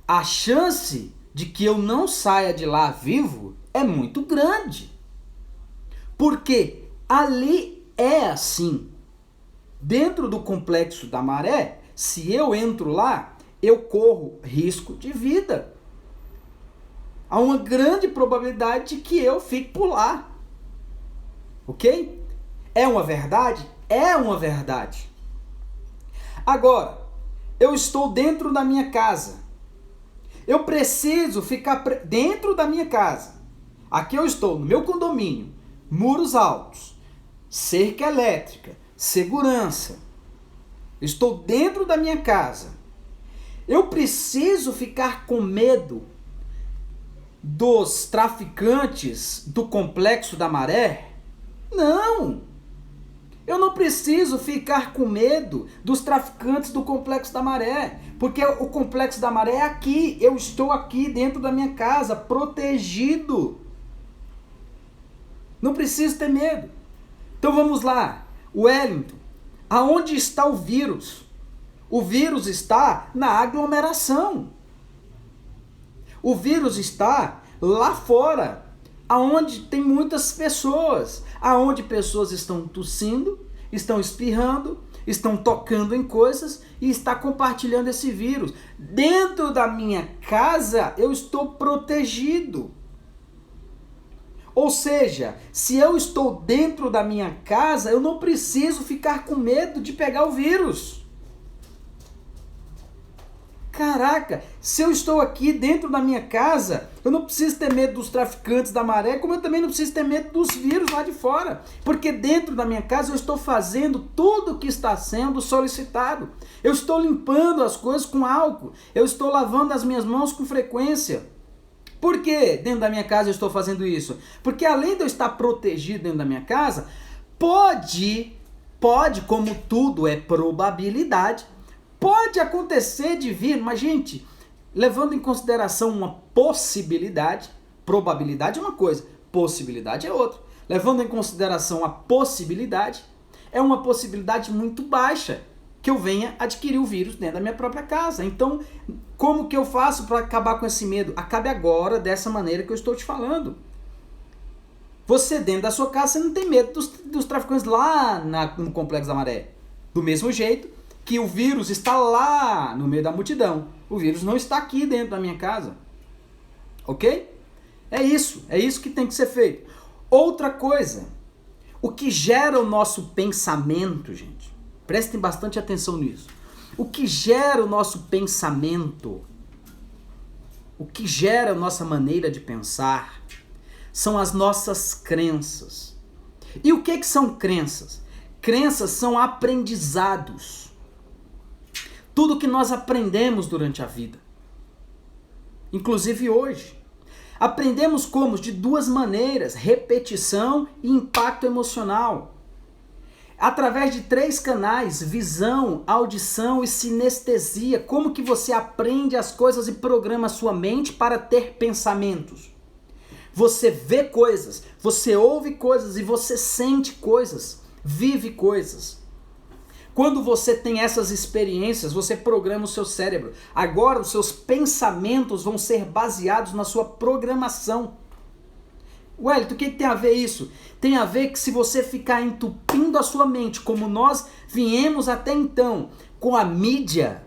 a chance de que eu não saia de lá vivo é muito grande. Porque ali é assim. Dentro do Complexo da Maré, se eu entro lá, eu corro risco de vida. Há uma grande probabilidade de que eu fique por lá. Ok? É uma verdade? É uma verdade. Agora, eu estou dentro da minha casa. Eu preciso ficar dentro da minha casa. Aqui eu estou no meu condomínio, muros altos, cerca elétrica, segurança. Estou dentro da minha casa. Eu preciso ficar com medo dos traficantes do Complexo da Maré? Não! Eu não preciso ficar com medo dos traficantes do Complexo da Maré, porque o Complexo da Maré é aqui, eu estou aqui dentro da minha casa, protegido. Não preciso ter medo. Então vamos lá, Wellington, aonde está o vírus? O vírus está na aglomeração. O vírus está lá fora, aonde tem muitas pessoas, aonde pessoas estão tossindo, estão espirrando, estão tocando em coisas e está compartilhando esse vírus. Dentro da minha casa eu estou protegido. Ou seja, se eu estou dentro da minha casa, eu não preciso ficar com medo de pegar o vírus. Caraca, se eu estou aqui dentro da minha casa, eu não preciso ter medo dos traficantes da maré, como eu também não preciso ter medo dos vírus lá de fora. Porque dentro da minha casa eu estou fazendo tudo o que está sendo solicitado. Eu estou limpando as coisas com álcool, eu estou lavando as minhas mãos com frequência. Por que dentro da minha casa eu estou fazendo isso? Porque além de eu estar protegido dentro da minha casa, pode, como tudo é probabilidade, pode acontecer de vir, mas gente, levando em consideração uma possibilidade, probabilidade é uma coisa, possibilidade é outra. Levando em consideração a possibilidade, é uma possibilidade muito baixa que eu venha adquirir o vírus dentro da minha própria casa. Então, como que eu faço para acabar com esse medo? Acabe agora dessa maneira que eu estou te falando. Você dentro da sua casa, você não tem medo dos traficantes lá no Complexo da Maré. Do mesmo jeito que o vírus está lá no meio da multidão. O vírus não está aqui dentro da minha casa. Ok? É isso que tem que ser feito. Outra coisa, o que gera o nosso pensamento, gente, prestem bastante atenção nisso. O que gera o nosso pensamento, o que gera a nossa maneira de pensar, são as nossas crenças. E o que são crenças? Crenças são aprendizados. Tudo que nós aprendemos durante a vida. Inclusive hoje. Aprendemos como? De duas maneiras: repetição e impacto emocional. Através de 3 canais: visão, audição e sinestesia. Como que você aprende as coisas e programa a sua mente para ter pensamentos? Você vê coisas, você ouve coisas e você sente coisas, vive coisas. Quando você tem essas experiências, você programa o seu cérebro. Agora os seus pensamentos vão ser baseados na sua programação. Wellington, o que tem a ver isso? Tem a ver que se você ficar entupindo a sua mente, como nós viemos até então, com a mídia,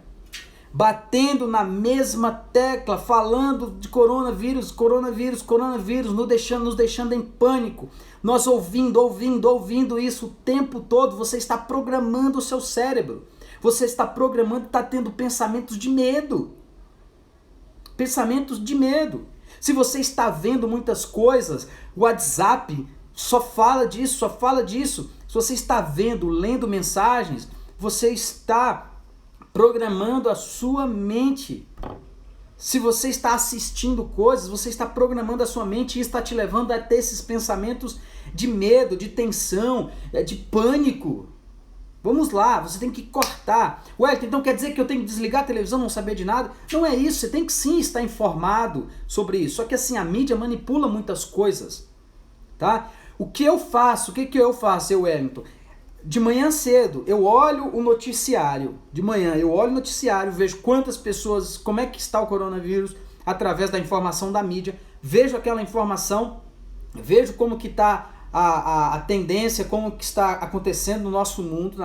batendo na mesma tecla, falando de coronavírus, nos deixando em pânico. Nós ouvindo isso o tempo todo, você está programando o seu cérebro. Você está programando, está tendo pensamentos de medo. Pensamentos de medo. Se você está vendo muitas coisas, o WhatsApp só fala disso. Se você está vendo, lendo mensagens, você está programando a sua mente. Se você está assistindo coisas, você está programando a sua mente e está te levando a ter esses pensamentos de medo, de tensão, de pânico. Vamos lá, você tem que cortar. Wellington, então quer dizer que eu tenho que desligar a televisão, não saber de nada? Não é isso, você tem que sim estar informado sobre isso. Só que assim, a mídia manipula muitas coisas, tá? O que eu faço, Wellington? De manhã cedo, eu olho o noticiário. Vejo quantas pessoas, como é que está o coronavírus, através da informação da mídia. Vejo aquela informação, vejo como que está a tendência, como que está acontecendo no nosso mundo,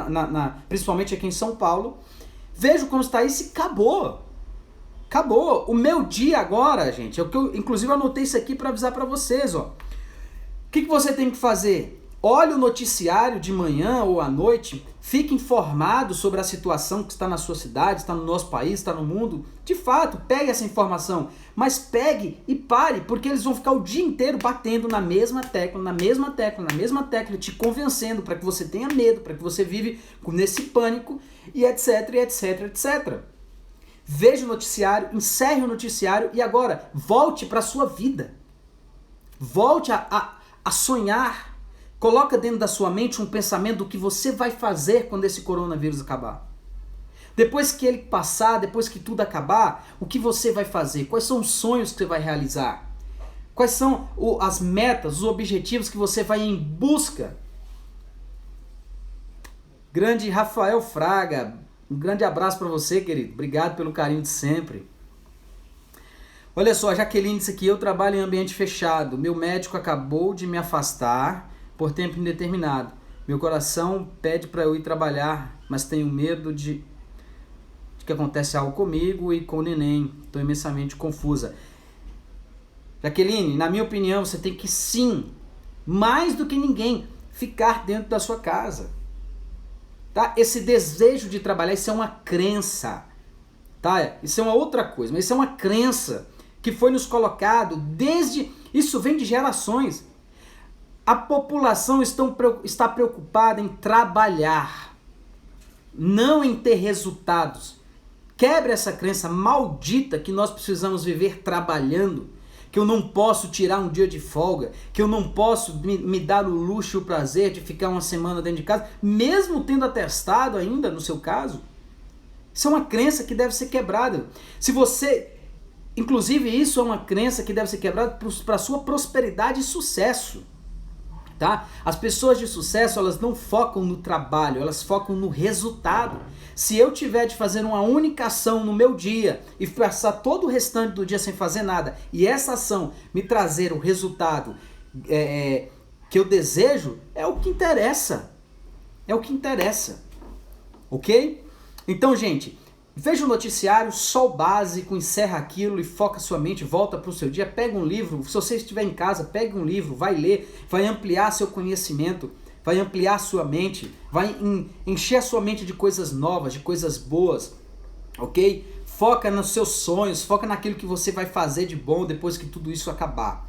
principalmente aqui em São Paulo. Vejo como está isso e acabou. Acabou. O meu dia agora, gente, inclusive eu anotei isso aqui para avisar para vocês, ó. O que você tem que fazer? Olhe o noticiário de manhã ou à noite, fique informado sobre a situação que está na sua cidade, está no nosso país, está no mundo. De fato, pegue essa informação, mas pegue e pare, porque eles vão ficar o dia inteiro batendo na mesma tecla, te convencendo para que você tenha medo, para que você vive nesse pânico e etc, etc. Veja o noticiário, encerre o noticiário e agora volte para a sua vida. Volte a sonhar. Coloca dentro da sua mente um pensamento do que você vai fazer quando esse coronavírus acabar. Depois que ele passar, depois que tudo acabar, o que você vai fazer? Quais são os sonhos que você vai realizar? Quais são as metas, os objetivos que você vai em busca? Grande Rafael Fraga, um grande abraço para você, querido. Obrigado pelo carinho de sempre. Olha só, a Jaqueline disse aqui, eu trabalho em ambiente fechado. Meu médico acabou de me afastar por tempo indeterminado. Meu coração pede para eu ir trabalhar, mas tenho medo de que aconteça algo comigo e com o neném. Estou imensamente confusa. Jaqueline, na minha opinião, você tem que sim, mais do que ninguém, ficar dentro da sua casa. Tá? Esse desejo de trabalhar, isso é uma crença. Tá? Isso é uma outra coisa, mas isso é uma crença que foi nos colocado desde... Isso vem de gerações. A população está preocupada em trabalhar, não em ter resultados. Quebre essa crença maldita que nós precisamos viver trabalhando, que eu não posso tirar um dia de folga, que eu não posso me dar o luxo e o prazer de ficar uma semana dentro de casa, mesmo tendo atestado ainda, no seu caso. Isso é uma crença que deve ser quebrada. Se você, inclusive isso é uma crença que deve ser quebrada para a sua prosperidade e sucesso. Tá? As pessoas de sucesso, elas não focam no trabalho, elas focam no resultado. Se eu tiver de fazer uma única ação no meu dia e passar todo o restante do dia sem fazer nada, e essa ação me trazer o resultado que eu desejo, é o que interessa. É o que interessa. Ok? Então, gente, veja o noticiário, só o básico, encerra aquilo e foca sua mente, volta para o seu dia, pega um livro, se você estiver em casa, pega um livro, vai ler, vai ampliar seu conhecimento, vai ampliar sua mente, vai encher a sua mente de coisas novas, de coisas boas, ok? Foca nos seus sonhos, foca naquilo que você vai fazer de bom depois que tudo isso acabar,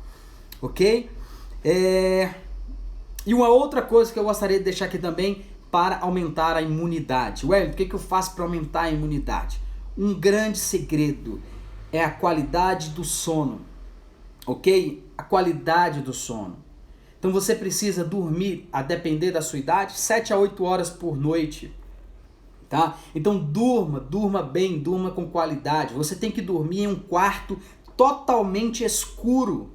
ok? E uma outra coisa que eu gostaria de deixar aqui também, para aumentar a imunidade. Ué, o que eu faço para aumentar a imunidade? Um grande segredo é a qualidade do sono, ok? A qualidade do sono. Então você precisa dormir, a depender da sua idade, 7 a 8 horas por noite, tá? Então durma bem, durma com qualidade. Você tem que dormir em um quarto totalmente escuro,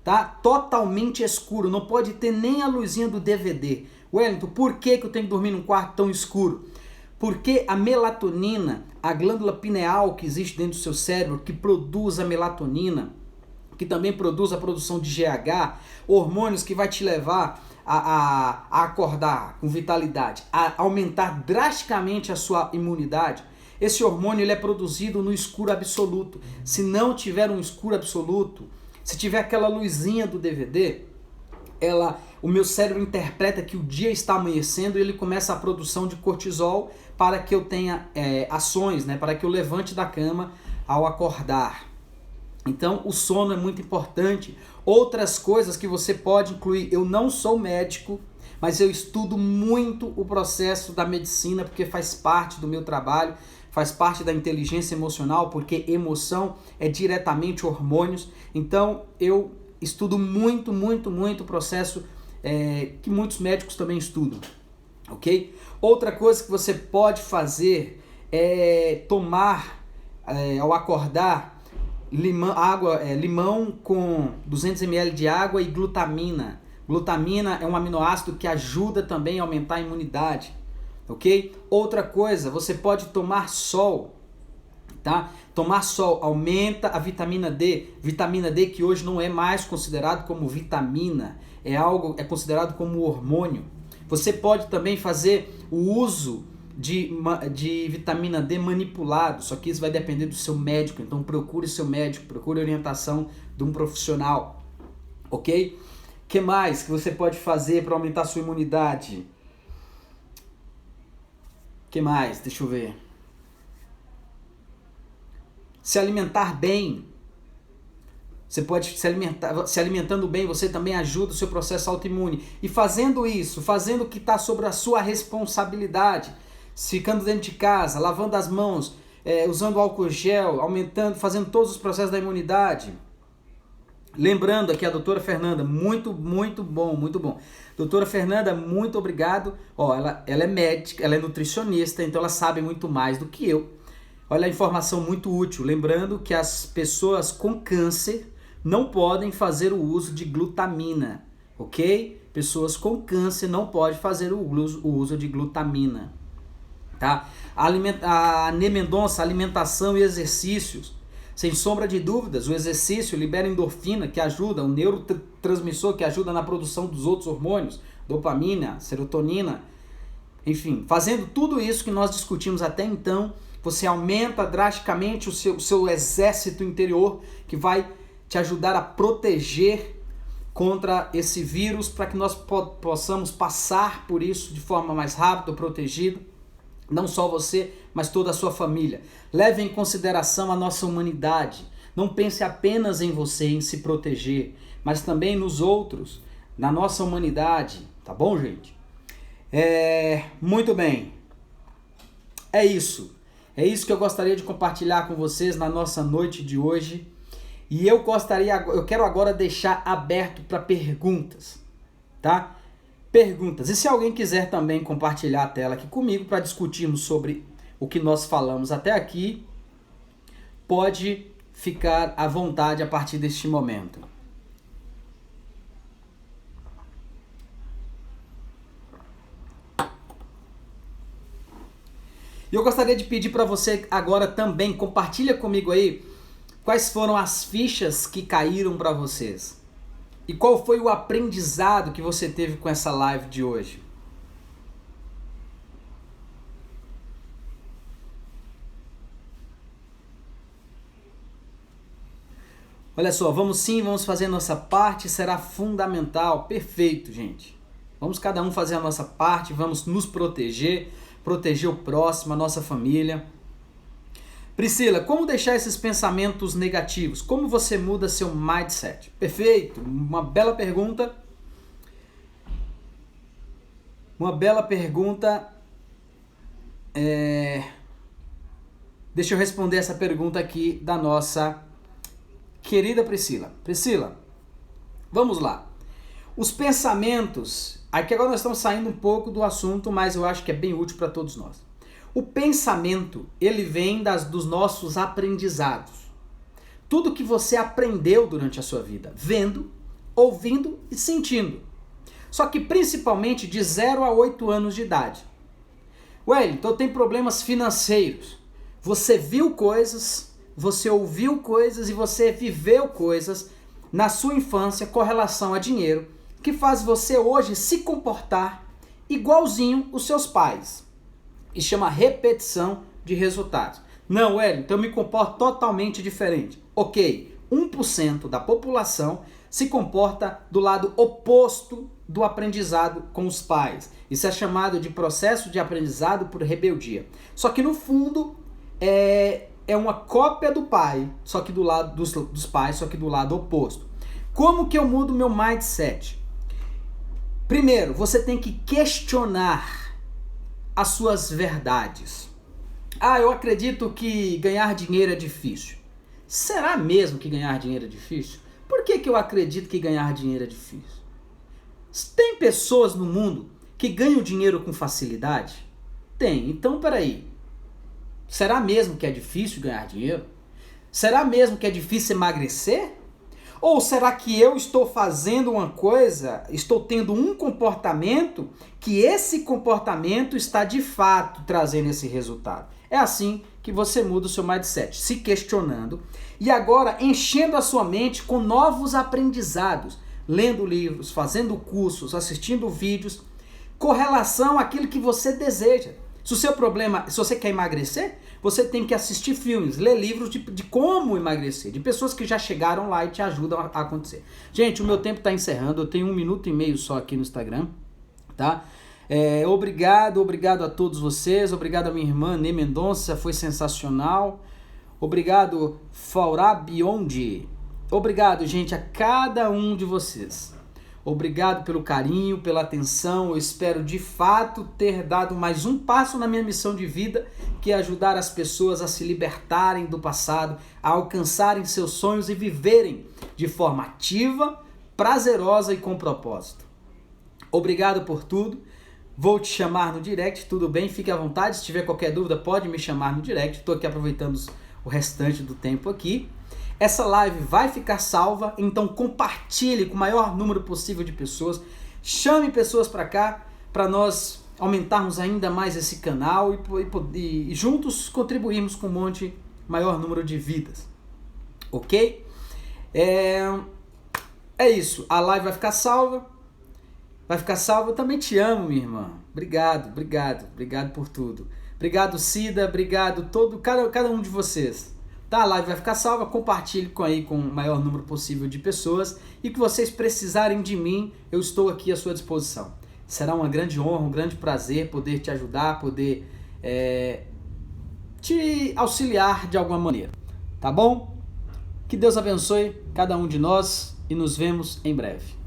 tá? Totalmente escuro, não pode ter nem a luzinha do DVD. Wellington, por que eu tenho que dormir num quarto tão escuro? Porque a melatonina, a glândula pineal que existe dentro do seu cérebro, que produz a melatonina, que também produz a produção de GH, hormônios que vai te levar a acordar com vitalidade, a aumentar drasticamente a sua imunidade. Esse hormônio ele é produzido no escuro absoluto. Se não tiver um escuro absoluto, se tiver aquela luzinha do DVD, o meu cérebro interpreta que o dia está amanhecendo e ele começa a produção de cortisol para que eu tenha ações, né, para que eu levante da cama ao acordar. Então o sono é muito importante. Outras coisas que você pode incluir, eu não sou médico, mas eu estudo muito o processo da medicina porque faz parte do meu trabalho, faz parte da inteligência emocional, porque emoção é diretamente hormônios. Então eu estudo muito o processo que muitos médicos também estudam, ok? Outra coisa que você pode fazer é tomar, ao acordar, limão com 200 ml de água e glutamina. Glutamina é um aminoácido que ajuda também a aumentar a imunidade, ok? Outra coisa, você pode tomar sol, tá? Tomar sol aumenta a vitamina D que hoje não é mais considerado como vitamina, é considerado como hormônio. Você pode também fazer o uso de vitamina D manipulado, só que isso vai depender do seu médico, então procure seu médico, procure a orientação de um profissional, ok? O que mais que você pode fazer para aumentar a sua imunidade? O que mais? Deixa eu ver. Se alimentar bem. Você pode se alimentando bem, você também ajuda o seu processo autoimune. E fazendo isso, fazendo o que está sobre a sua responsabilidade, ficando dentro de casa, lavando as mãos, usando álcool gel, fazendo todos os processos da imunidade. Lembrando aqui a doutora Fernanda, muito bom. Doutora Fernanda, muito obrigado. Ela é médica, ela é nutricionista, então ela sabe muito mais do que eu. Olha a informação muito útil. Lembrando que as pessoas com câncer não podem fazer o uso de glutamina, ok? Pessoas com câncer não podem fazer o uso de glutamina, tá? A Nê Mendonça, alimentação e exercícios. Sem sombra de dúvidas, o exercício libera endorfina, que ajuda, o neurotransmissor que ajuda na produção dos outros hormônios, dopamina, serotonina. Enfim, fazendo tudo isso que nós discutimos até então, você aumenta drasticamente o seu exército interior, que vai te ajudar a proteger contra esse vírus, para que nós possamos passar por isso de forma mais rápida, protegido. Não só você, mas toda a sua família. Leve em consideração a nossa humanidade. Não pense apenas em você, em se proteger, mas também nos outros, na nossa humanidade. Tá bom, gente? Muito bem. É isso. É isso que eu gostaria de compartilhar com vocês na nossa noite de hoje. E eu quero agora deixar aberto para perguntas, tá? Perguntas. E se alguém quiser também compartilhar a tela aqui comigo para discutirmos sobre o que nós falamos até aqui, pode ficar à vontade a partir deste momento. E eu gostaria de pedir para você agora também, compartilha comigo aí quais foram as fichas que caíram para vocês. E qual foi o aprendizado que você teve com essa live de hoje? Olha só, vamos fazer a nossa parte, será fundamental. Perfeito, gente. Vamos cada um fazer a nossa parte, vamos nos proteger o próximo, a nossa família. Priscila, como deixar esses pensamentos negativos? Como você muda seu mindset? Perfeito, uma bela pergunta. Deixa eu responder essa pergunta aqui da nossa querida Priscila. Priscila, vamos lá. Os pensamentos, aqui agora nós estamos saindo um pouco do assunto, mas eu acho que é bem útil para todos nós. O pensamento, ele vem dos nossos aprendizados. Tudo que você aprendeu durante a sua vida, vendo, ouvindo e sentindo. Só que principalmente de 0 a 8 anos de idade. Wellington, eu tenho problemas financeiros. Você viu coisas, você ouviu coisas e você viveu coisas na sua infância com relação a dinheiro que faz você hoje se comportar igualzinho os seus pais. E chama repetição de resultados. Não, Wellington, eu me comporto totalmente diferente. Ok, 1% da população se comporta do lado oposto do aprendizado com os pais. Isso é chamado de processo de aprendizado por rebeldia. Só que no fundo é uma cópia do pai, só que do lado dos pais, só que do lado oposto. Como que eu mudo meu mindset? Primeiro, você tem que questionar as suas verdades. Eu acredito que ganhar dinheiro é difícil. Será mesmo que ganhar dinheiro é difícil? Por que eu acredito que ganhar dinheiro é difícil? Tem pessoas no mundo que ganham dinheiro com facilidade? Tem. Então, peraí. Será mesmo que é difícil ganhar dinheiro? Será mesmo que é difícil emagrecer? Ou será que eu estou fazendo uma coisa, estou tendo um comportamento que esse comportamento está de fato trazendo esse resultado? É assim que você muda o seu mindset, se questionando e agora enchendo a sua mente com novos aprendizados, lendo livros, fazendo cursos, assistindo vídeos com relação àquilo que você deseja. Se o seu problema, se você quer emagrecer, você tem que assistir filmes, ler livros de como emagrecer, de pessoas que já chegaram lá e te ajudam a acontecer. Gente, o meu tempo está encerrando, eu tenho 1 minuto e meio só aqui no Instagram, tá? Obrigado a todos vocês, obrigado a minha irmã Ney Mendonça, foi sensacional. Obrigado, Faurá Biondi. Obrigado, gente, a cada um de vocês. Obrigado pelo carinho, pela atenção. Eu espero de fato ter dado mais um passo na minha missão de vida, que é ajudar as pessoas a se libertarem do passado, a alcançarem seus sonhos e viverem de forma ativa, prazerosa e com propósito. Obrigado por tudo. Vou te chamar no direct, tudo bem? Fique à vontade. Se tiver qualquer dúvida, pode me chamar no direct. Estou aqui aproveitando o restante do tempo aqui. Essa live vai ficar salva, então compartilhe com o maior número possível de pessoas. Chame pessoas para cá, para nós aumentarmos ainda mais esse canal e juntos contribuirmos com maior número de vidas. Ok? É isso. A live vai ficar salva. Eu também te amo, minha irmã. Obrigado por tudo. Obrigado, Cida. Obrigado cada um de vocês. tá? A live vai ficar salva, compartilhe com o maior número possível de pessoas e que vocês precisarem de mim, eu estou aqui à sua disposição. Será uma grande honra, um grande prazer poder te ajudar, poder te auxiliar de alguma maneira, tá bom? Que Deus abençoe cada um de nós e nos vemos em breve.